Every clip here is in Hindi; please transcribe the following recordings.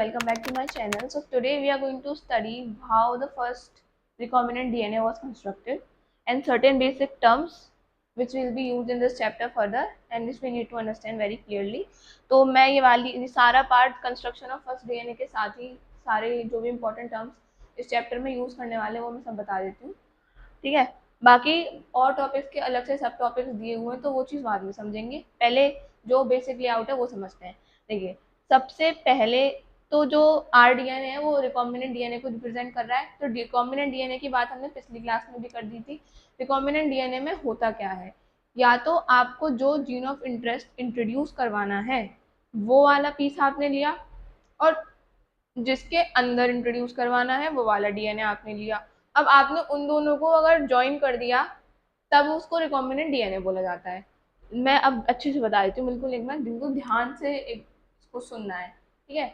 Welcome back to my channel. So today we are going to study how the first recombinant DNA was constructed and certain basic terms which will be used in this chapter further and which we need to understand very clearly. तो मैं ये सारा part construction of first DNA के साथ ही सारे जो भी इंपॉर्टेंट टर्म्स इस चैप्टर में यूज करने वाले हैं वो मैं सब बता देती हूँ, ठीक है। बाकी और टॉपिक्स के अलग से सब टॉपिक्स दिए हुए हैं तो वो चीज़ बाद में समझेंगे, पहले जो बेसिक लेआउट है वो समझते हैं। देखिए, सबसे पहले तो जो आरडीएनए है वो रिकॉम्बिनेंट डीएनए को रिप्रेजेंट कर रहा है। तो रिकॉम्बिनेंट डीएनए की बात हमने पिछली क्लास में भी कर दी थी। रिकॉम्बिनेंट डीएनए में होता क्या है, या तो आपको जो जीन ऑफ इंटरेस्ट इंट्रोड्यूस करवाना है वो वाला पीस आपने लिया, और जिसके अंदर इंट्रोड्यूस करवाना है वो वाला डीएनए आपने लिया। अब आपने उन दोनों को अगर ज्वाइन कर दिया तब उसको रिकॉम्बिनेंट डीएनए बोला जाता है। मैं अब अच्छे से बता देती हूँ, बिल्कुल एक बार बिल्कुल ध्यान से इसको सुनना है, ठीक है।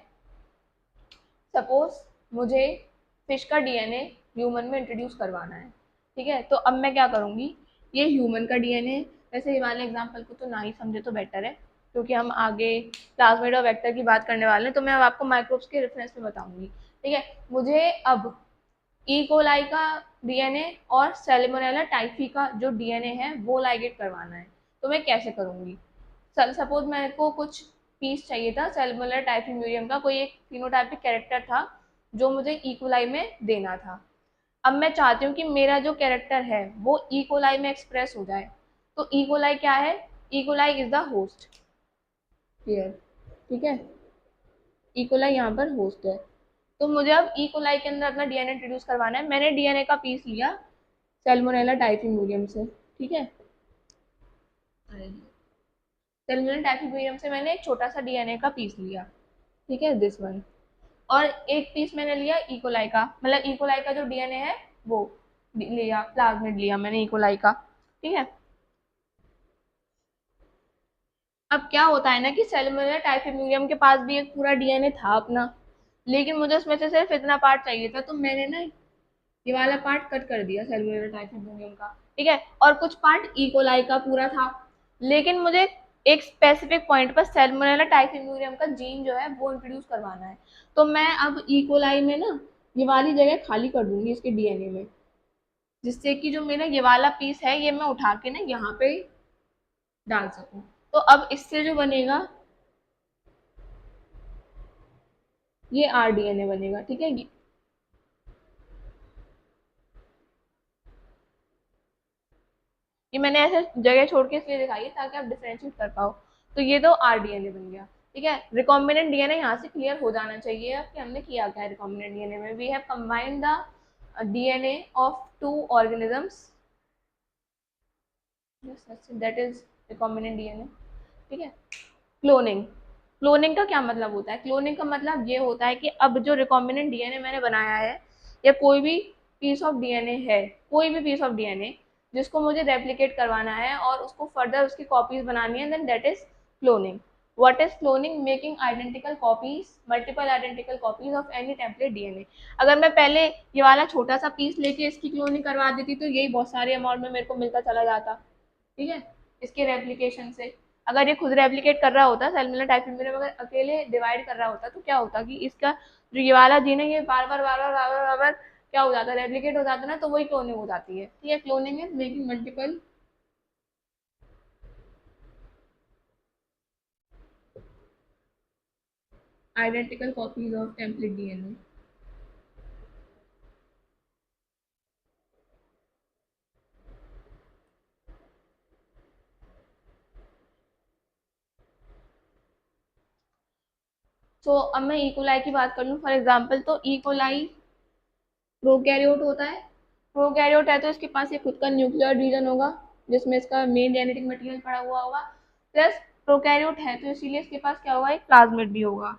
सपोज मुझे फिश का डीएनए ह्यूमन में इंट्रोड्यूस करवाना है, ठीक है। तो अब मैं क्या करूँगी, ये ह्यूमन का डीएनए, वैसे ये वाले एग्जाम्पल को तो ना ही समझे तो बेटर है क्योंकि हम आगे प्लाज्मिड और वेक्टर की बात करने वाले हैं, तो मैं अब आपको माइक्रोब्स के रेफरेंस में बताऊंगी, ठीक है। मुझे अब ई कोलाई का डीएनए और सैल्मोनेला टाइफी का जो डीएनए है वो लाइगेट करवाना है। तो मैं कैसे करूँगी, सपोज मेरे को कुछ पीस चाहिए था सैल्मोनेला टाइफी म्यूरियम का, कोई एक फिनोटाइपिक कैरेक्टर था जो मुझे ई कोलाई में देना था। अब मैं चाहती हूँ कि मेरा जो कैरेक्टर है वो ई कोलाई में एक्सप्रेस हो जाए। तो ई कोलाई क्या है, E coli is the host here, ठीक है। ई कोलाई यहाँ पर होस्ट है। तो मुझे अब ई कोलाई के अंदर अपना डीएनए इंट्रोड्यूस करवाना है। मैंने डीएनए का पीस लिया सैल्मोनेला टाइफीम्यूरियम से, ठीक है। सैल्मोनेला टाइफीम्यूरियम से मैंने एक छोटा सा डीएनए का पीस लिया, ठीक है, दिस वन। और एक पीस मैंने लिया ई कोलाई का, मतलब ई कोलाई का जो डीएनए है वो लिया, प्लाज्मिड लिया मैंने ई कोलाई का, ठीक है। अब क्या होता है ना कि सैल्मोनेला टाइफीम्यूरियम के पास भी एक पूरा डीएनए था अपना, लेकिन मुझे उसमें से सिर्फ इतना पार्ट चाहिए था, तो मैंने ना ये वाला पार्ट कट कर दिया सैल्मोनेला टाइफीम्यूरियम का, ठीक है। और कुछ पार्ट ई कोलाई का पूरा था, लेकिन मुझे एक स्पेसिफिक पॉइंट पर सैल्मोनेला टाइफीम्यूरियम का जीन जो है वो इंट्रोड्यूस करवाना है। तो मैं अब ई कोलाई में ना ये वाली जगह खाली कर दूंगी इसके डीएनए में, जिससे कि जो मेरा ये वाला पीस है ये मैं उठा के ना यहाँ पे डाल सकूं। तो अब इससे जो बनेगा ये आरडीएनए बनेगा, ठीक है। ये मैंने ऐसे जगह छोड़ के इसलिए दिखाई है ताकि आप डिफरेंशिएट कर पाओ। तो ये तो आरडीएनए बन गया, ठीक है। रिकॉम्बिनेंट डीएनए यहाँ से क्लियर हो जाना चाहिए अब कि हमने किया क्या है। रिकॉम्बिनेंट डीएनए में we have combined the DNA of two organisms, that is recombinant DNA, ठीक है। क्लोनिंग, क्लोनिंग का क्या मतलब होता है, क्लोनिंग का मतलब ये होता है कि अब जो रिकॉम्बिनेंट डीएनए मैंने बनाया है या कोई भी पीस ऑफ डीएनए है, कोई भी पीस ऑफ डीएनए जिसको मुझे रेप्लिकेट करवाना है और उसको फर्दर उसकी कॉपीज बनानी है, then that is cloning. What is cloning, making identical copies, multiple identical copies of any template DNA. अगर मैं पहले ये वाला छोटा सा पीस लेके इसकी क्लोनिंग करवा देती तो यही बहुत सारे अमाउंट में मेरे को मिलता चला जाता, ठीक है, इसके रेप्लिकेशन से। अगर ये खुद रेप्लिकेट कर रहा होता सेलुलर टाइफीम्यूरियम अगर अकेले डिवाइड कर रहा होता तो क्या होता कि इसका जो ये वाला जीन है ये बार बार बार बार बार बार बार बार क्या हो जाता, रेप्लिकेट हो जाता ना, तो वही क्लोनिंग हो जाती है, ठीक है। Cloning is making multiple identical copies of template DNA. तो अब मैं इकोलाई की बात कर लूँ फॉर एग्जाम्पल, तो इकोलाई प्रोकैरियोट होता है। प्रोकैरियोट है तो इसके पास ये खुद का न्यूक्लियर रीजन होगा जिसमें इसका मेन जेनेटिक मटेरियल पड़ा हुआ होगा, प्लस प्रोकैरियोट है तो इसीलिए इसके पास क्या होगा, एक प्लाज्मिड भी होगा,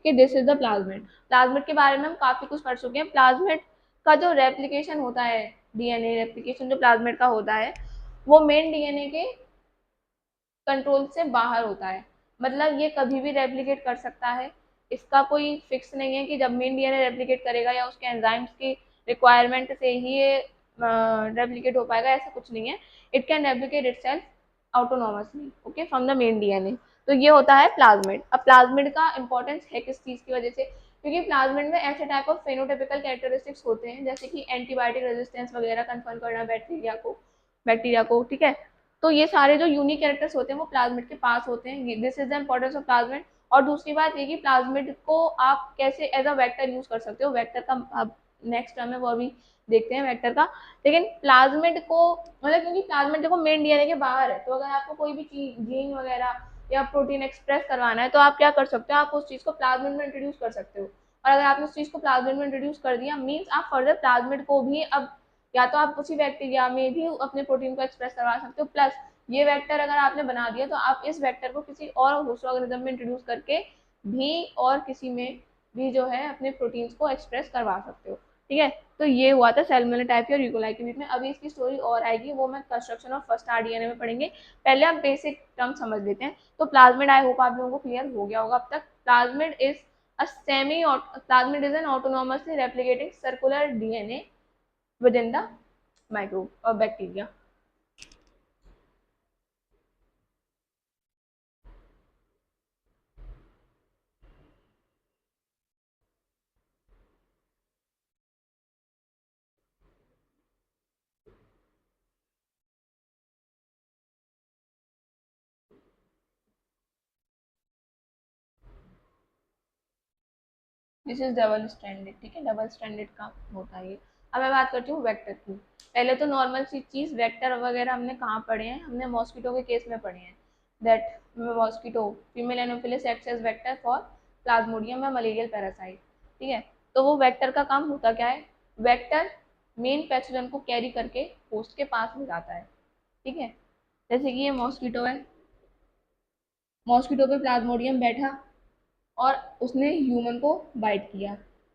कि this is the plasmid. Plasmid के बारे में हम काफी कुछ पढ़ चुके हैं। प्लाज्मिड का जो रेप्लिकेशन होता है, डीएनए रेप्लिकेशन जो प्लाज्मिड का होता है वो मेन डीएनए के कंट्रोल से बाहर होता है, मतलब ये कभी भी रेप्लिकेट कर सकता है। इसका कोई फिक्स नहीं है कि जब मेन डीएनए रेप्लिकेट करेगा या उसके एंजाइम्स की रिक्वायरमेंट से ही ये रेप्लिकेट हो पाएगा, ऐसा कुछ नहीं है। It can replicate itself autonomously, okay, from the main DNA. तो ये होता है प्लाज्मिड। अब प्लाज्मिड का इंपॉर्टेंस है किस चीज की वजह से, क्योंकि प्लाज्मिड में ऐसे टाइप ऑफ फेनोटाइपिकल कैरेक्टरिस्टिक्स होते हैं जैसे कि एंटीबायोटिक रेजिस्टेंस वगैरह कंफर्म करना बैक्टीरिया को ठीक है। तो ये सारे जो यूनिक कैरेक्टर्स होते हैं वो प्लाज्मिड के पास होते हैं। This is the importance of plasmid. और दूसरी बात ये कि प्लाज्मिड को आप कैसे एज अ वेक्टर यूज कर सकते हो, वेक्टर का अब नेक्स्ट टर्म है वो अभी देखते हैं वेक्टर का। लेकिन प्लाज्मिड को मतलब क्योंकि प्लाज्मिड देखो मेन डीएनए के बाहर है, तो अगर आपको कोई भी चीज जीन वगैरह या प्रोटीन एक्सप्रेस करवाना है तो आप क्या कर सकते हो, आप उस चीज को प्लाज्मिड में इंट्रोड्यूस कर सकते हो। और अगर आपने उस चीज को प्लाज्मिड में इंट्रोड्यूस कर दिया मीन्स आप फर्दर प्लाज्मिड को भी अब या तो आप उसी बैक्टीरिया में भी अपने प्रोटीन को एक्सप्रेस करवा सकते हो, प्लस ये वेक्टर अगर आपने बना दिया तो आप इस वेक्टर को किसी और होस्ट ऑर्गेनिज्म में इंट्रोड्यूस करके भी और किसी में भी जो है अपने प्रोटीन्स को एक्सप्रेस करवा सकते हो। ठीक है, तो ये हुआ था सेलुलर टाइप और यूकोलाई के बीच में। अभी इसकी स्टोरी और आएगी, वो मैं कंस्ट्रक्शन ऑफ फर्स्ट आरडीएनए में पढ़ेंगे। पहले आप बेसिक टर्म समझ लेते हैं। तो प्लाज्मिड आई होप आप लोगों को क्लियर हो गया होगा अब तक। Plasmid is plasmid is an autonomously replicating circular DNA within the microbe or bacteria. This is double standard. ठीक है, डबल स्टैंडर्ड का होता है ये। अब मैं बात करती हूँ वेक्टर की। पहले तो नॉर्मल सी चीज वेक्टर वगैरह हमने कहाँ पढ़े हैं, हमने मॉस्किटो के केस में पढ़े हैं। That mosquito female anopheles acts as vector for plasmodium या मलेरियल पैरासाइट। ठीक है, तो वो वेक्टर का काम होता क्या है, वेक्टर मेन पैथोजन को कैरी करके होस्ट के पास ले जाता है। ठीक है, जैसे कि ये मॉस्किटो है, मॉस्किटो पे प्लाज्मोडियम बैठा और उसने ह्यूमन को बाइट किया।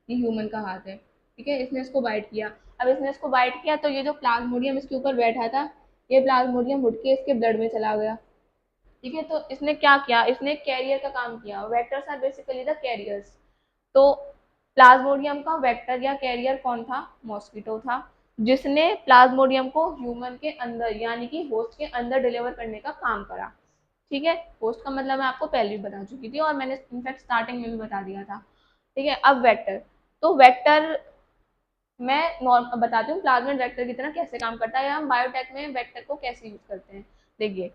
ये ह्यूमन का हाथ है, ठीक है, इसने इसको बाइट किया। अब इसने इसको बाइट किया तो ये जो प्लाज्मोडियम इसके ऊपर बैठा था, ये प्लाज्मोडियम उठ के इसके ब्लड में चला गया। ठीक है, तो इसने क्या किया, इसने कैरियर का काम किया। Vectors are basically the carriers. तो प्लाज्मोडियम का वेक्टर या कैरियर कौन था, मॉस्किटो था, जिसने प्लाज्मोडियम को ह्यूमन के अंदर यानी कि होस्ट के अंदर डिलीवर करने का काम करा। ठीक है, होस्ट का मतलब मैं आपको पहले भी बता चुकी थी और मैंने इनफैक्ट स्टार्टिंग में भी बता दिया था। ठीक है, अब वेक्टर, तो वेक्टर मैं नॉर्मल बताती हूँ प्लाज्मिड वेक्टर की तरह कैसे काम करता है या हम बायोटेक में वेक्टर को कैसे यूज करते हैं। देखिए,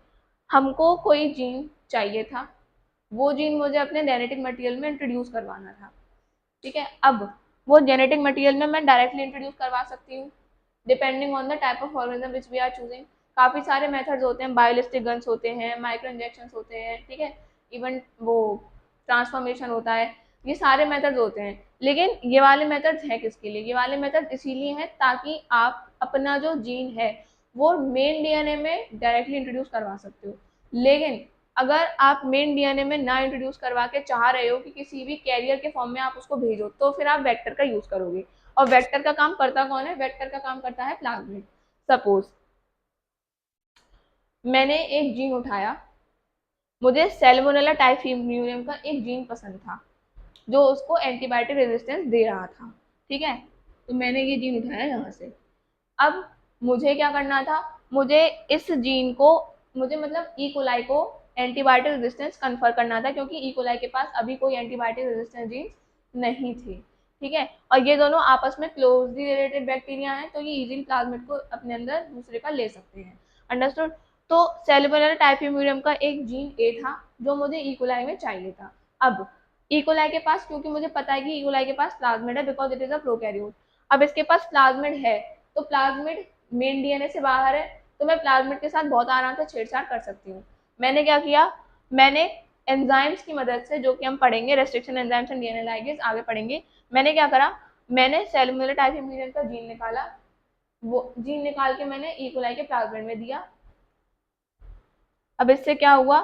हमको कोई जीन चाहिए था, वो जीन मुझे अपने जेनेटिक मटेरियल में इंट्रोड्यूस करवाना था। ठीक है, अब वो जेनेटिक मटेरियल में मैं डायरेक्टली इंट्रोड्यूस करवा सकती हूँ depending on the type of organism which we are choosing. काफ़ी सारे मेथड्स होते हैं, बायोलिस्टिक गन्स होते हैं, माइक्रो इंजेक्शन होते हैं, ठीक है, इवन वो ट्रांसफॉर्मेशन होता है, ये सारे मेथड्स होते हैं। लेकिन ये वाले मेथड्स हैं किसके लिए, ये वाले मेथड इसीलिए हैं ताकि आप अपना जो जीन है वो मेन डीएनए में डायरेक्टली इंट्रोड्यूस करवा सकते हो। लेकिन अगर आप मेन डीएनए में ना इंट्रोड्यूस करवा के चाह रहे हो कि किसी भी कैरियर के फॉर्म में आप उसको भेजो, तो फिर आप वेक्टर का यूज करोगे। और वेक्टर का काम करता कौन है, वेक्टर का काम करता है प्लाज्मिड। सपोज मैंने एक जीन उठाया, मुझे सैल्मोनेला टाइफिम्यूरियम का एक जीन पसंद था जो उसको एंटीबायोटिक रेजिस्टेंस दे रहा था। ठीक है, तो मैंने ये जीन उठाया यहाँ से। अब मुझे क्या करना था, मुझे इस जीन को मुझे मतलब ई कोलाई को एंटीबायोटिक रेजिस्टेंस कन्फर करना था, क्योंकि ई कोलाई के पास अभी कोई एंटीबायोटिक रेजिस्टेंस जीन नहीं थे। ठीक है, और ये दोनों आपस में क्लोजली रिलेटेड बैक्टीरिया हैं, तो ये इजीली प्लाज्मिड को अपने अंदर दूसरे का ले सकते हैं। अंडरस्टूड। तो सेलुलर टाइफिम्यूरियम का एक जीन ए था जो मुझे ई कोलाई में चाहिए था। अब ई कोलाई के पास, क्योंकि मुझे पता है कि ई कोलाई के पास प्लाज्मिड है because it is a prokaryote, अब इसके पास प्लाज्मिड है, तो प्लाज्मिड मेन डीएनए से बाहर है, तो मैं प्लाज्मिड के साथ बहुत आराम से छेड़छाड़ कर सकती हूँ। मैंने क्या किया, मैंने एंजाइम्स की मदद से, जो कि हम पढ़ेंगे restriction enzymes and DNA ligase आगे पढ़ेंगे, मैंने क्या करा, मैंने सेलुलर टाइफिम्यूरियम का जीन निकाला, वो जीन निकाल के मैंने ई कोलाई के प्लाज्मिड में दिया। अब इससे क्या हुआ,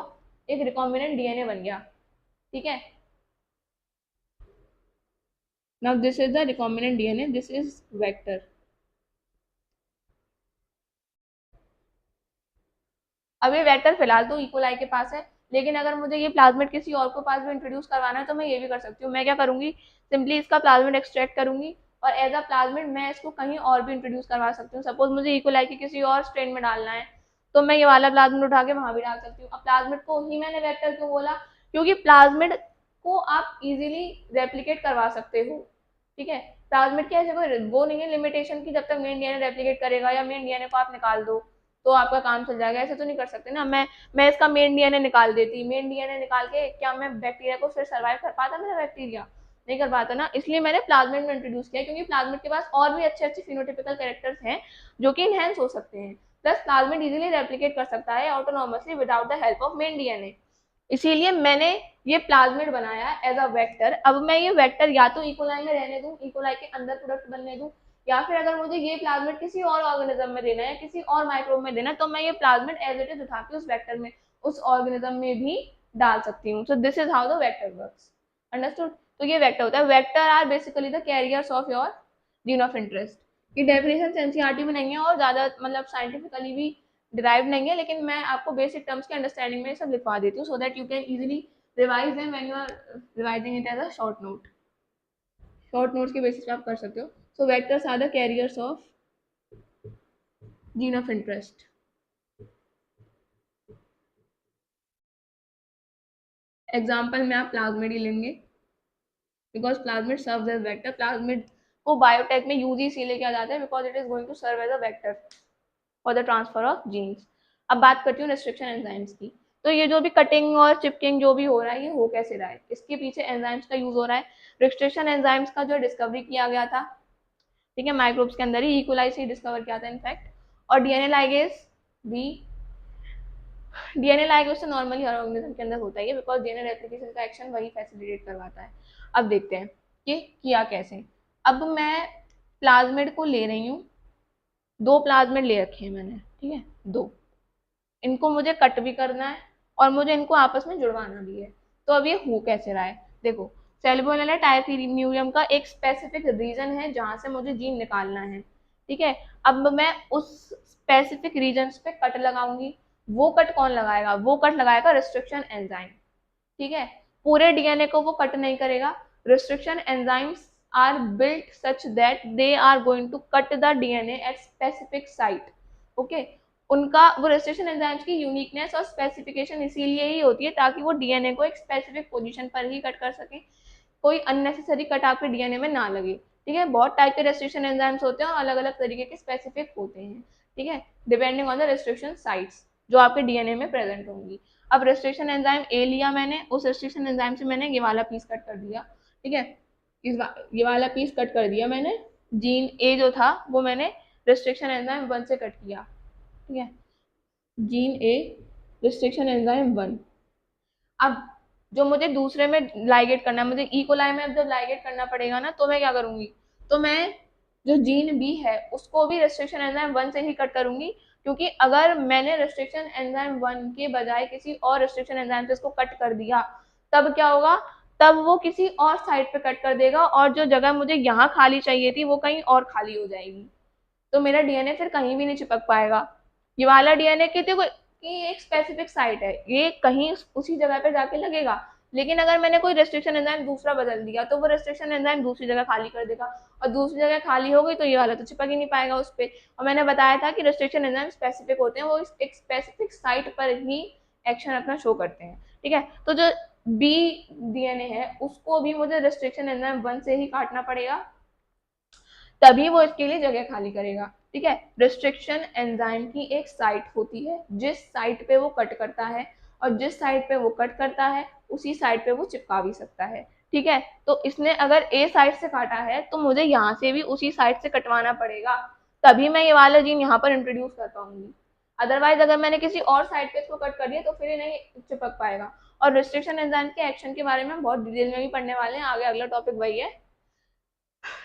एक रिकॉम्बिनेंट डीएनए बन गया। ठीक है, now this is the recombinant DNA, this is vector. अब ये वेक्टर फिलहाल तो इकोलाई के पास है, लेकिन अगर मुझे ये प्लाज्मिड किसी और को पास भी इंट्रोड्यूस करवाना है तो मैं ये भी कर सकती हूँ। मैं क्या करूंगी, सिंपली इसका प्लाज्मिड एक्सट्रैक्ट करूंगी और एज अ प्लाज्मिड मैं इसको कहीं और भी इंट्रोड्यूस करवा सकती हूँ। सपोज मुझे इकोलाई के किसी और स्ट्रेन में डालना है, तो मैं ये वाला प्लाज्मिड उठा के वहां भी डाल सकती हूँ। अब प्लाज्मिड को ही मैंने वेक्टर क्यों बोला, क्योंकि प्लाज्मिड को आप इजीली रेप्लिकेट करवा सकते हो, ठीक है। प्लाज्मिड की ऐसे कोई वो नहीं है लिमिटेशन की जब तक मेन डीएनए रेप्लिकेट करेगा या मेन डीएनए को आप निकाल दो तो आपका काम चल जाएगा, ऐसे तो नहीं कर सकते ना। मैं इसका मेन डीएनए निकाल देती, मेन डीएनए निकाल के क्या मैं बैक्टीरिया को फिर सर्वाइव कर पाता मेरा बैक्टीरिया, नहीं कर पाता ना। इसलिए मैंने प्लाज्मिड में इंट्रोड्यूस किया, क्योंकि प्लाज्मिड के पास और भी अच्छे अच्छे फिनोटिपिकल कैरेक्टर्स हैं जो कि इनहेंस हो सकते हैं। प्लस प्लाज्मिड इजीली रेप्लिकेट कर सकता है autonomously without the help of main DNA, इसीलिए मैंने ये प्लाज्मिड बनाया एज अ वेक्टर। अब मैं ये वेक्टर या तो इकोलाई में रहने दूं, इकोलाई के अंदर प्रोडक्ट बनने दूं, या फिर अगर मुझे ये प्लाज्मिड किसी और ऑर्गेनिज्म में देना है, किसी और माइक्रोब में देना है, तो मैं ये प्लाज्मिड एज इट इज उठा के उस वेक्टर में, उस ऑर्गेनिज्म में भी डाल सकती हूँ। So this is how the vector works, understood. तो ये वेक्टर होता है, vector are basically the carriers of your gene of interest. ये डेफिनेशन एनसीईआरटी में नहीं है और ज्यादा मतलब साइंटिफिकली भी डिराइव नहीं है, लेकिन मैं आपको बेसिक टर्म्स के अंडरस्टैंडिंग में सब लिखवा देती हूँ so that you can easily revise them when you are revising it as a short note. Short notes के बेसिस पे आप कर सकते हो। So vectors are the carriers of gene of interest. Example में आप प्लाज्मिड ही लेंगे because plasmid serves as vector. Plasmid को बायोटेक में यूज ही इसीलिए किया जाता है because it is going to serve as a vector for the transfer of genes. अब बात करती हूँ रिस्ट्रिक्शन एंजाइम्स की। तो ये जो भी कटिंग और चिपकिंग जो भी हो रहा है ये हो कैसे रहा है, इसके पीछे एंजाइम्स का यूज हो रहा है। रिस्ट्रिक्शन एंजाइम्स का जो डिस्कवरी किया गया था, ठीक है, माइक्रोब्स के अंदर ही, इकोलाई से डिस्कवर किया था इनफैक्ट। और डीएनए लाइगेज भी, डीएनए लाइगेज तो नॉर्मली हर ऑर्गेनिज्म के अंदर होता ही है बिकॉज डीएनए रेप्लिकेशन का एक्शन वही फैसिलिटेट करवाता है। अब देखते हैं कि किया कैसे। अब मैं प्लाज्मिड को ले रही हूँ, दो प्लाज्मिड ले रखे हैं मैंने, ठीक है, दो, इनको मुझे कट भी करना है और मुझे इनको आपस में जुड़वाना भी है। तो अब ये हो कैसे रहा है, देखो, सेलुलोला टाइथीम्यूरियम का एक स्पेसिफिक रीजन है जहां से मुझे जीन निकालना है, ठीक है। अब मैं उस स्पेसिफिक रीजन पे कट लगाऊंगी, वो कट कौन लगाएगा, वो कट लगाएगा रिस्ट्रिक्शन एंजाइम, ठीक है। पूरे डीएनए को वो कट नहीं करेगा, restriction enzymes are built such that they are going to cut the DNA at specific site, okay. उनका वो रेस्ट्रिक्शन एंजाइम्स की यूनिकनेस और स्पेसिफिकेशन इसीलिए ही होती है ताकि वो डीएनए को एक स्पेसिफिक पोजीशन पर ही कट कर सके, कोई अननेसेसरी कट आपके डीएनए में ना लगे, ठीक है। बहुत टाइप के रेस्ट्रिक्शन एंजाइम्स होते हैं और अलग अलग तरीके के स्पेसिफिक होते हैं, ठीक है, depending on the restriction sites जो आपके डीएनए में प्रेजेंट होंगी। अब रेस्ट्रिक्शन एंजाइम ए लिया मैंने, उस रेस्ट्रिक्शन एंजाइम से मैंने ये वाला पीस कट कर दिया, ठीक है, ये वाला पीस कट कर दिया मैंने। जीन ए जो था वो मैंने रेस्ट्रिक्शन एंजाइम 1 से कट किया, ठीक है, जीन ए रिस्ट्रिक्शन एंजाइम 1। अब जो मुझे दूसरे में लाइगेट करना है, मुझे ई कोलाई में अब जब लाइगेट करना पड़ेगा ना, तो मैं क्या करूंगी, तो मैं जो जीन बी है उसको भी रेस्ट्रिक्शन एंजाइम 1 से ही कट करूंगी, क्योंकि अगर मैंने रेस्ट्रिक्शन एंजाइम 1 के बजाय किसी और रेस्ट्रिक्शन एंजाइम से इसको कट कर दिया तब क्या होगा, तब वो किसी और साइड पे कट कर देगा और जो जगह मुझे यहाँ खाली चाहिए थी वो कहीं और खाली हो जाएगी, तो मेरा डीएनए फिर कहीं भी नहीं चिपक पाएगा। ये वाला डीएनए की एक स्पेसिफिक साइट है, ये कहीं उसी जगह पे जाके लगेगा, लेकिन अगर मैंने कोई रेस्ट्रिक्शन एंजाइम दूसरा बदल दिया तो वो रेस्ट्रिक्शन एंजाइम दूसरी जगह खाली कर देगा, और दूसरी जगह खाली हो गई तो ये वाला तो चिपक ही नहीं पाएगा उस पर। और मैंने बताया था कि रेस्ट्रिक्शन एंजाइम स्पेसिफिक होते हैं, वो एक स्पेसिफिक साइट पर ही एक्शन अपना शो करते हैं, ठीक है। तो जो बी डीएनए है उसको भी मुझे रेस्ट्रिक्शन एंजाइम 1 से ही काटना पड़ेगा, तभी वो इसके लिए जगह खाली करेगा, ठीक है। रिस्ट्रिक्शन एंजाइम की एक साइट होती है जिस साइट पे वो कट करता है, और जिस साइट पे वो कट करता है उसी साइट पे वो चिपका भी सकता है, ठीक है। तो इसने अगर ए साइट से काटा है तो मुझे यहाँ से भी उसी साइट से कटवाना पड़ेगा, तभी मैं ये वाला जीन यहाँ पर इंट्रोड्यूस कर पाऊंगी। अदरवाइज अगर मैंने किसी और साइट पे इसको कट कर दिया तो फिर ये नहीं चिपक पाएगा। और रिस्ट्रिक्शन एंजाइम के एक्शन के बारे में बहुत डिटेल में भी पढ़ने वाले हैं, आगे अगला टॉपिक वही है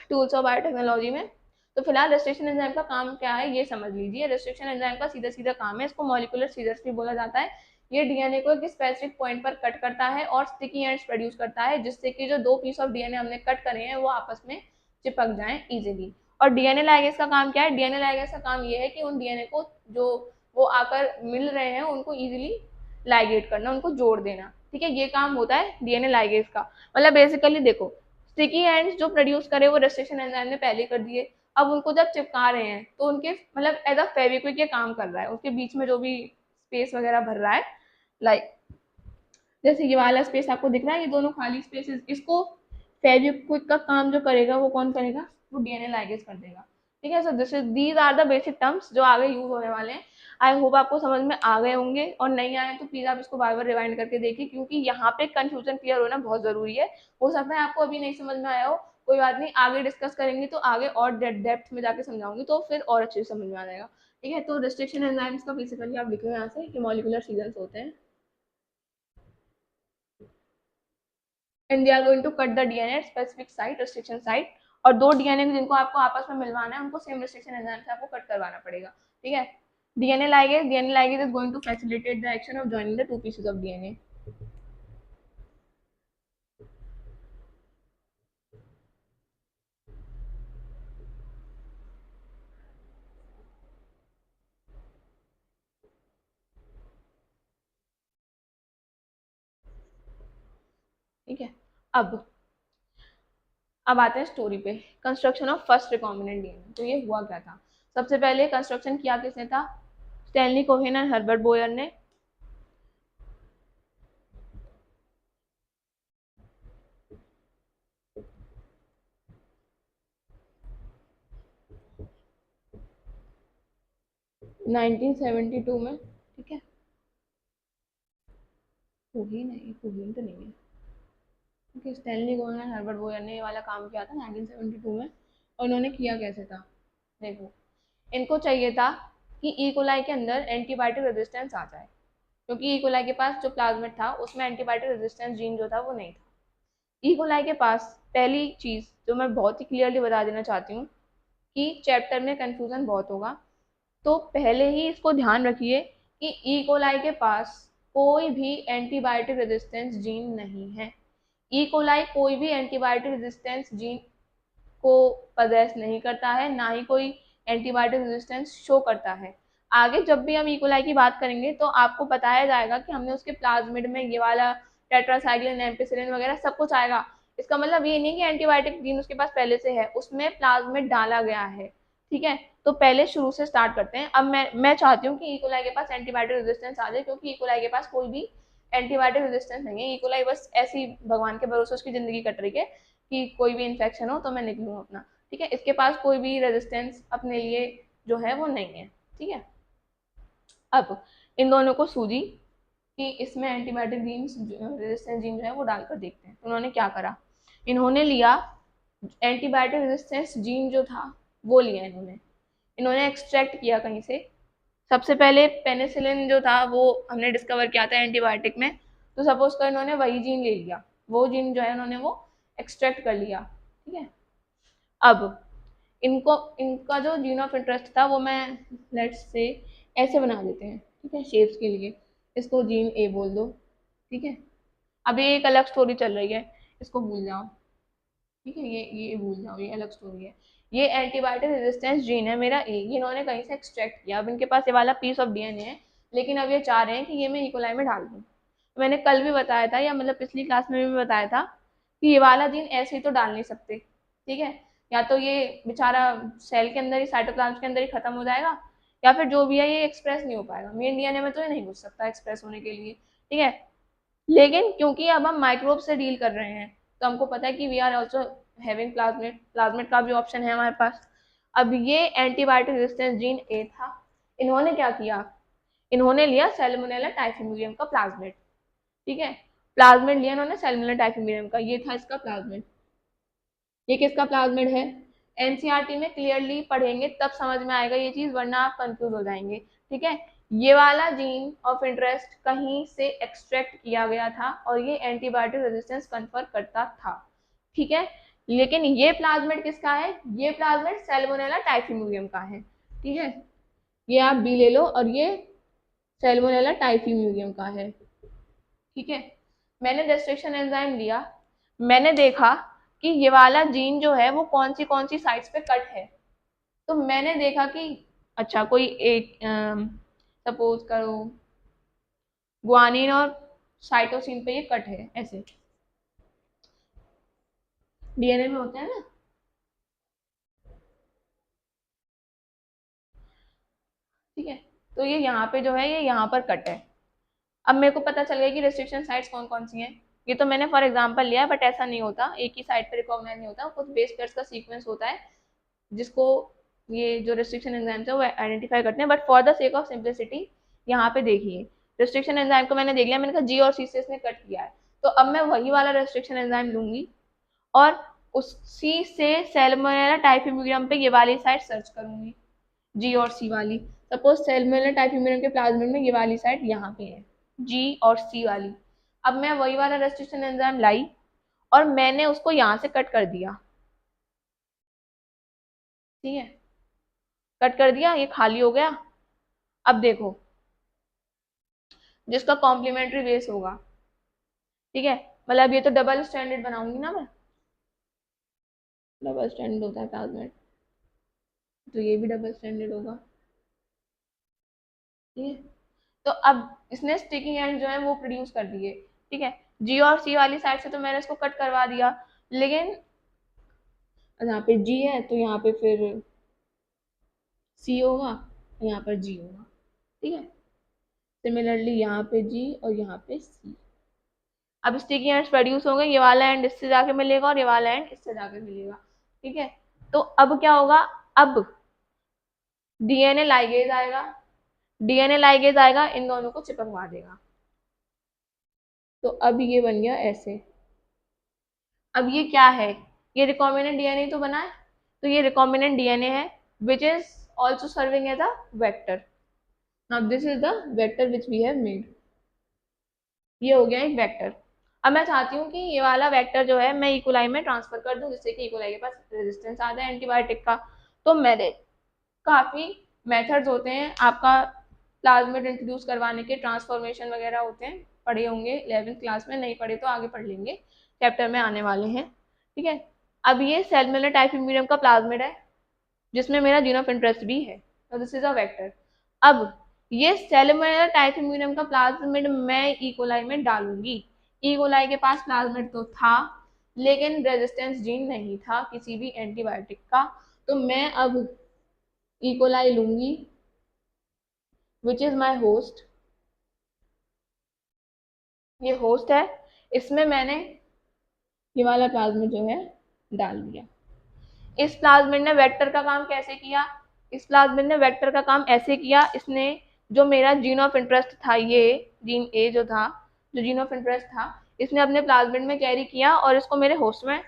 टूल्स ऑफ बायोटेक्नोलॉजी में। तो फिलहाल रेस्ट्रिक्शन एंजाइम का काम क्या है ये समझ लीजिए। रेस्ट्रिक्शन एंजाइम का सीधा सीधा काम है, इसको मॉलिक्यूलर सीजर्स भी बोला जाता है। ये डीएनए को एक स्पेसिफिक पॉइंट पर कट करता है और स्टिकी एंड्स प्रोड्यूस करता है, जिससे कि जो दो पीस ऑफ डीएनए हमने कट करे हैं वो आपस में चिपक जाएं इजीली। और डीएनए लाइगेज का काम क्या है, डीएनए लाइगेज का काम ये है कि उन डीएनए को जो वो आकर मिल रहे हैं उनको इजीली लाइगेट करना, उनको जोड़ देना, ठीक है, ये काम होता है डीएनए लाइगेज का। मतलब बेसिकली देखो, स्टिकी एंड्स जो प्रोड्यूस करे वो रेस्ट्रिक्शन एंजाइम ने पहले कर दिए, अब उनको जब चिपका रहे हैं तो उनके मतलब एज अ फेविक्विक ये काम कर रहा है, उसके बीच में जो भी स्पेस वगैरह भर रहा है, लाइक जैसे ये वाला स्पेस आपको दिख रहा है, ये दोनों खाली स्पेसेस, इसको फेविक्विक का काम जो करेगा वो कौन करेगा, वो डीएनए लाइगेज कर देगा। ठीक है, so this is these are the basic terms जो आगे यूज होने वाले हैं। आई होप आपको समझ में आ गए होंगे, और नहीं आए तो प्लीज आप इसको बार बार रिवाइंड करके देखिए, क्योंकि यहाँ पे कंफ्यूजन क्लियर होना बहुत जरूरी है। हो सकता है आपको अभी नहीं समझ में आया हो, कोई बात नहीं, आगे डिस्कस करेंगे तो आगे और डेप्थ में जाके समझाऊंगी तो फिर और अच्छे से समझ में आ जाएगा। ठीक है, तो रिस्ट्रिक्शन एंजाइम्स का बेसिकली आप लिखो यहाँ से कि मॉलिक्यूलर सीक्वेंस होते हैं, and they are going to cut the DNA at specific site, restriction site. और दो डीएनए जिनको आपको आपस में मिलवाना है उनको सेम रिस्ट्रिक्शन एंजाइम से आपको कट करवाना पड़ेगा। ठीक है, DNA ligase is going to facilitate the action of joining the two pieces of DNA. ठीक है, अब आते हैं स्टोरी पे, construction of first recombinant DNA. तो ये हुआ क्या था, सबसे पहले कंस्ट्रक्शन किया किसने था, स्टैनली कोहेन और हर्बर्ट बोयर ने। नाइनटीन 72 में। ठीक है, कोहेन तो नहीं है। ठीक है, स्टैनली कोहेन और हर्बर्ट बोयर ने ये वाला काम किया था 1972 में। और उन्होंने किया कैसे था, देखो, इनको चाहिए था कि ई कोलाई के अंदर एंटीबायोटिक रेजिस्टेंस आ जाए, क्योंकि ई कोलाई के पास जो प्लाज्मिड था उसमें एंटीबायोटिक रेजिस्टेंस जीन जो था वो नहीं था। ई कोलाई के पास पहली चीज जो मैं बहुत ही क्लियरली बता देना चाहती हूँ कि चैप्टर में कंफ्यूजन बहुत होगा, तो पहले ही इसको ध्यान रखिए कि ई कोलाई के पास कोई भी एंटीबायोटिक रेजिस्टेंस जीन नहीं है। ई कोलाई कोई भी एंटीबायोटिक रेजिस्टेंस जीन को पजेस नहीं करता है, ना ही कोई एंटीबायोटिक रेजिस्टेंस शो करता है। आगे जब भी हम इकोलाई की बात करेंगे तो आपको बताया जाएगा कि हमने उसके प्लाज्मिड में ये वाला टेट्रासाइक्लिन, एम्पिसिलिन वगैरह सब कुछ आएगा। इसका मतलब ये नहीं कि एंटीबायोटिक जीन उसके पास पहले से है, उसमें प्लाज्मिड डाला गया है। ठीक है, तो पहले शुरू से स्टार्ट करते हैं। अब मैं चाहती हूँ कि इकोलाई के पास एंटीबायोटिक रेजिस्टेंस आ जाए, क्योंकि इकोलाई के पास कोई भी एंटीबायोटिक रेजिस्टेंस नहीं है। इकोलाई बस ऐसी भगवान के भरोसे उसकी जिंदगी कट रही है कि कोई भी इन्फेक्शन हो तो मैं निकलूँ अपना। ठीक है, इसके पास कोई भी रेजिस्टेंस अपने लिए जो है वो नहीं है। ठीक है, अब इन दोनों को सूझी कि इसमें एंटीबायोटिक जीन, रेजिस्टेंस जीन जो है वो डालकर देखते हैं। तो उन्होंने क्या करा, इन्होंने लिया एंटीबायोटिक रेजिस्टेंस जीन जो था वो लिया, इन्होंने एक्सट्रैक्ट किया कहीं से। सबसे पहले पेनिसिलिन जो था वो हमने डिस्कवर किया था एंटीबायोटिक में, तो सपोज कर इन्होंने वही जीन ले लिया, वो जीन जो है उन्होंने वो एक्सट्रैक्ट कर लिया। ठीक है, अब इनको इनका जो जीन ऑफ इंटरेस्ट था वो मैं लेट्स से ऐसे बना देते हैं। ठीक है, शेप्स के लिए इसको जीन ए बोल दो। ठीक है, अब ये एक अलग स्टोरी चल रही है, इसको भूल जाओ। ठीक है, ये भूल जाओ, ये अलग स्टोरी है। ये एंटीबायोटिक रेजिस्टेंस जीन है मेरा ए, ये इन्होंने कहीं से एक्सट्रैक्ट किया। अब इनके पास ये वाला पीस ऑफ डीएनए है, लेकिन अब ये चाह रहे हैं कि ये मैं इकोलाई में डाल दूँ। मैंने कल भी बताया था, या मतलब पिछली क्लास में भी बताया था कि ये वाला जीन ऐसे ही तो डाल नहीं सकते। ठीक है, या तो ये बेचारा सेल के अंदर ही, साइटोप्लाज्म के अंदर ही खत्म हो जाएगा, या फिर जो भी है ये एक्सप्रेस नहीं हो पाएगा, मेन डीएनए में तो ये नहीं घुस सकता एक्सप्रेस होने के लिए। ठीक है, लेकिन क्योंकि अब हम माइक्रोब से डील कर रहे हैं तो हमको पता है कि we are also having plasmid, plasmid का भी ऑप्शन है हमारे पास। अब ये एंटीबायोटिक रेजिस्टेंस जीन ए था, इन्होंने क्या किया, इन्होंने लिया सैल्मोनेला टाइफिम्यूरियम का प्लाज्मिड। ठीक है, प्लाज्मिड लिया इन्होंने सैल्मोनेला टाइफिम्यूरियम का, ये था इसका प्लाज्मिड। ये किसका प्लाज्मिड है, एनसीईआरटी में क्लियरली पढ़ेंगे तब समझ में आएगा ये चीज, वरना आप कंफ्यूज हो जाएंगे। ठीक है, ये वाला जीन ऑफ इंटरेस्ट कहीं से एक्सट्रैक्ट किया गया था और ये एंटीबायोटिक रेजिस्टेंस कन्फर करता था। ठीक है, लेकिन ये प्लाज्मिड किसका है, ये प्लाज्मिड सैल्मोनेला टाइफिम्यूरियम का है। ठीक है, ये आप बी ले लो, और ये सैल्मोनेला टाइफिम्यूरियम का है। ठीक है, मैंने रेस्ट्रिक्शन एंजाइम लिया, मैंने देखा कि ये वाला जीन जो है वो कौन सी साइट्स पे कट है। तो मैंने देखा कि अच्छा कोई एक सपोज करो ग्वानिन और साइटोसिन पे ये कट है, ऐसे डीएनए में होता है ना। तो ये यहाँ पे जो है ये यहाँ पर कट है। अब मेरे को पता चल गया कि रेस्ट्रिक्शन साइट्स कौन कौन सी हैं। ये तो मैंने फॉर एग्जांपल लिया, बट ऐसा नहीं होता, एक ही साइट पे रिकॉग्नाइज नहीं होता, कुछ बेस पेयर्स का सीक्वेंस होता है जिसको ये जो रेस्ट्रिक्शन एंजाइम्स है वो आइडेंटिफाई करते हैं। But for the sake of simplicity यहाँ पे देखिए रेस्ट्रिक्शन एंजाइम को मैंने देख लिया, मैंने कहा जी और सी से इसने कट किया है, तो अब मैं वही वाला रेस्ट्रिक्शन एंजाइम लूंगी और उसी से सैल्मोनेला टाइफिम्यूरियम पे ये वाली साइट सर्च करूंगी, जी और सी वाली। सपोज सैल्मोनेला टाइफिम्यूरियम के प्लाज्मिड में ये वाली साइट यहाँ पे है, जी और सी वाली। अब मैं वही वाला रेस्ट्रिक्शन एंजाइम लाई और मैंने उसको यहाँ से कट कर दिया, ठीक है, कट कर दिया, ये खाली हो गया। अब देखो जिसका कॉम्प्लीमेंट्री बेस होगा, ठीक है, मतलब ये तो डबल स्टैंडर्ड बनाऊंगी ना मैं, डबल स्टैंडर्ड होता है प्लाज्मिड, तो ये भी डबल स्टैंडर्ड होगा, ठीक है। तो अब इसने स्टिकिंग एंड जो है वो प्रोड्यूस कर दिए, ठीक है, जी और सी वाली साइड से तो मैंने इसको कट करवा दिया, लेकिन यहाँ पे जी है तो यहाँ पे फिर सी होगा, यहाँ पर जी होगा, ठीक है। सिमिलरली यहाँ पे जी और यहाँ पे सी। अब स्टिकी एंड्स प्रोड्यूस होंगे, ये वाला एंड इससे जाके मिलेगा और ये वाला एंड इससे जाके मिलेगा, ठीक है। तो अब क्या होगा, अब डीएनए लाइगेज आएगा, डीएनए लाइगेज आएगा, इन दोनों को चिपकवा देगा। तो अब ये बन गया ऐसे। अब ये क्या है, ये रिकॉम्बिनेंट डीएनए तो बना है, तो ये रिकॉम्बिनेंट डीएनए है which is also serving as a vector. Now this is the vector which we have made, ये हो गया एक वेक्टर। अब मैं चाहती हूँ कि ये वाला वेक्टर जो है मैं इकोलाई में ट्रांसफर कर दूँ, जिससे कि इकोलाई के पास रेजिस्टेंस आ जाए एंटीबायोटिक का। तो मेरे काफ़ी मेथड्स होते हैं आपका प्लाज्मिड इंट्रोड्यूस करवाने के, ट्रांसफॉर्मेशन वगैरह होते हैं, पढ़े होंगे 11th क्लास में, नहीं पढ़े तो आगे पढ़ लेंगे, चैप्टर में आने वाले हैं, ठीक है। अब ये सैल्मोनेला टाइफिम्यूरियम का प्लाज्मिड है जिसमें मेरा जीन ऑफ इंटरेस्ट भी है, तो दिस इज अ वेक्टर। अब ये सैल्मोनेला टाइफिम्यूरियम का प्लाज्मिड मैं इकोलाई में डालूंगी। इकोलाई के पास प्लाज्मिड तो था लेकिन रेजिस्टेंस जीन नहीं था किसी भी एंटीबायोटिक का, तो मैं अब इकोलाई लूंगी विच इज माई होस्ट, ये होस्ट है, इसमें मैंने ये वाला प्लाज्मिड जो है डाल दिया। इस प्लाज्मिड ने वेक्टर का काम कैसे किया, इस प्लाज्मिड ने वेक्टर का काम ऐसे किया, इसने जो मेरा जीन ऑफ इंटरेस्ट था, ये जीन ए जो था, जो जीन ऑफ इंटरेस्ट था, इसने अपने प्लाज्मिड में कैरी किया और इसको मेरे होस्ट में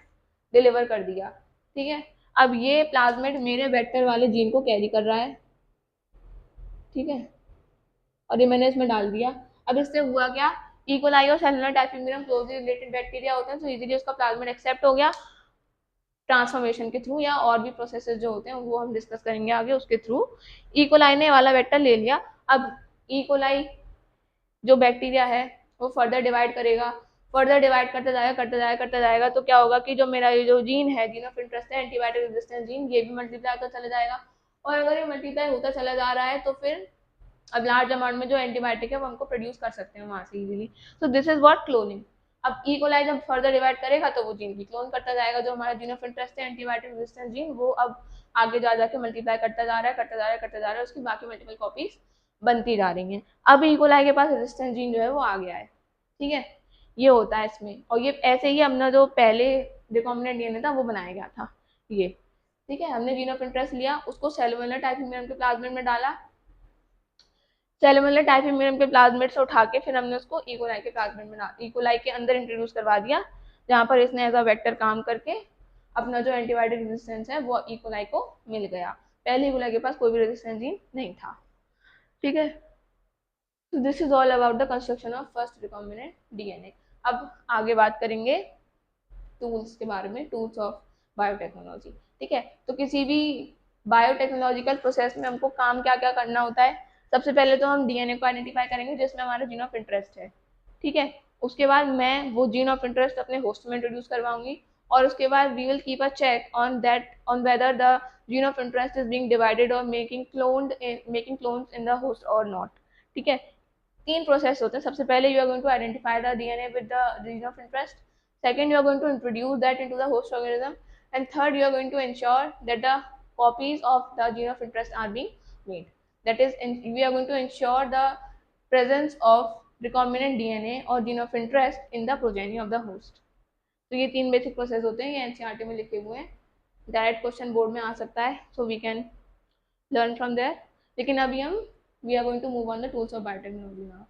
डिलीवर कर दिया, ठीक है। अब ये प्लाज्मिड मेरे वेक्टर वाले जीन को कैरी कर रहा है, ठीक है, और ये मैंने इसमें डाल दिया। अब इससे हुआ क्या, इकोलाई और Salmonella typhimurium closely related bacteria होते हैं, तो इजीली उसका प्लाज्मिड एक्सेप्ट हो गया ट्रांसफॉर्मेशन के थ्रू, या और भी प्रोसेसेस जो होते हैं वो हम डिस्कस करेंगे आगे, उसके थ्रू इकोलाई ने वाला वेक्टर ले लिया। अब इकोलाई जो बैक्टीरिया है वो फर्दर डिवाइड करेगा, फर्दर डिवाइड करते जाएगा करते जाएगा करते जाएगा, तो क्या होगा कि जो मेरा ये जो जीन है, जीन ऑफ इंटरेस्ट है एंटीबायोटिक रेजिस्टेंस जीन, ये भी मल्टीप्लाई होता चला जाएगा, और अगर ये मल्टीप्लाई होता चला जा रहा है तो फिर अब लार्ज अमाउंट में जो एंटीबायोटिक है वो हमको प्रोड्यूस कर सकते हैं वहां से easily. So this is what cloning. अब इकोलाई जब फर्दर डिवाइड करेगा तो वो जीन की क्लोन करता जाएगा, जो हमारा जीन ऑफ इंटरेस्ट है एंटीबायोटिक रेजिस्टेंस जीन, वो अब आगे जा जाके मल्टीप्लाई करता जा रहा है करता जा रहा है करता जा रहा है, उसकी बाकी मल्टीपल कॉपीज बनती जा रही हैं। अब इकोलाई के पास रेजिस्टेंस जीन जो है वो आ गया है, ठीक है, ये होता है इसमें। और ये ऐसे ही हमने जो पहले रिकॉम्बिनेंट डीएनए था वो बनाया गया था ये, ठीक है। हमने जीन ऑफ इंटरेस्ट लिया, उसको सैल्मोनेला टाइफिम्यूरियम के प्लाज्मिड में डाला, सैल्मोनेला टाइफिम्यूरियम के प्लाज्मिड से उठा के फिर हमने उसको इकोलाई के प्लाज्मिड में इकोलाई के अंदर इंट्रोड्यूस करवा दिया, जहाँ पर इसने एज अ वेक्टर काम करके अपना जो एंटीबायोटिक रेजिस्टेंस है वो इकोलाई को मिल गया। पहले इकोलाई के पास कोई भी रेजिस्टेंस जीन नहीं था, ठीक है। तो this is all about the construction of first recombinant DNA. अब आगे बात करेंगे टूल्स के बारे में, टूल्स ऑफ बायोटेक्नोलॉजी, ठीक है। तो किसी भी बायोटेक्नोलॉजिकल प्रोसेस में हमको काम क्या क्या करना होता है, सबसे पहले तो हम डीएनए को आइडेंटिफाई करेंगे जिसमें हमारा जीन ऑफ इंटरेस्ट है, ठीक है। उसके बाद मैं वो जीन ऑफ इंटरेस्ट अपने होस्ट में इंट्रोड्यूस करवाऊंगी, और उसके बाद we will keep a check on that, on whether the gene of interest is being divided और making clones in the host और नॉट, ठीक है। तीन प्रोसेस होते हैं, सबसे पहले you are going to identify the DNA with the gene of interest, second you are going to introduce that into the host organism, and third you are going to ensure that the copies of the gene of interest are being made. that is we are going to ensure the presence of recombinant DNA or gene of interest in the progeny of the host. तो ये 3 बेसिक प्रोसेस होते हैं, ये एनसीईआरटी में लिखे हुए हैं, डायरेक्ट क्वेश्चन बोर्ड में आ सकता है, so we can learn from there. लेकिन अभी हम we are going to move on the tools of biotechnology now.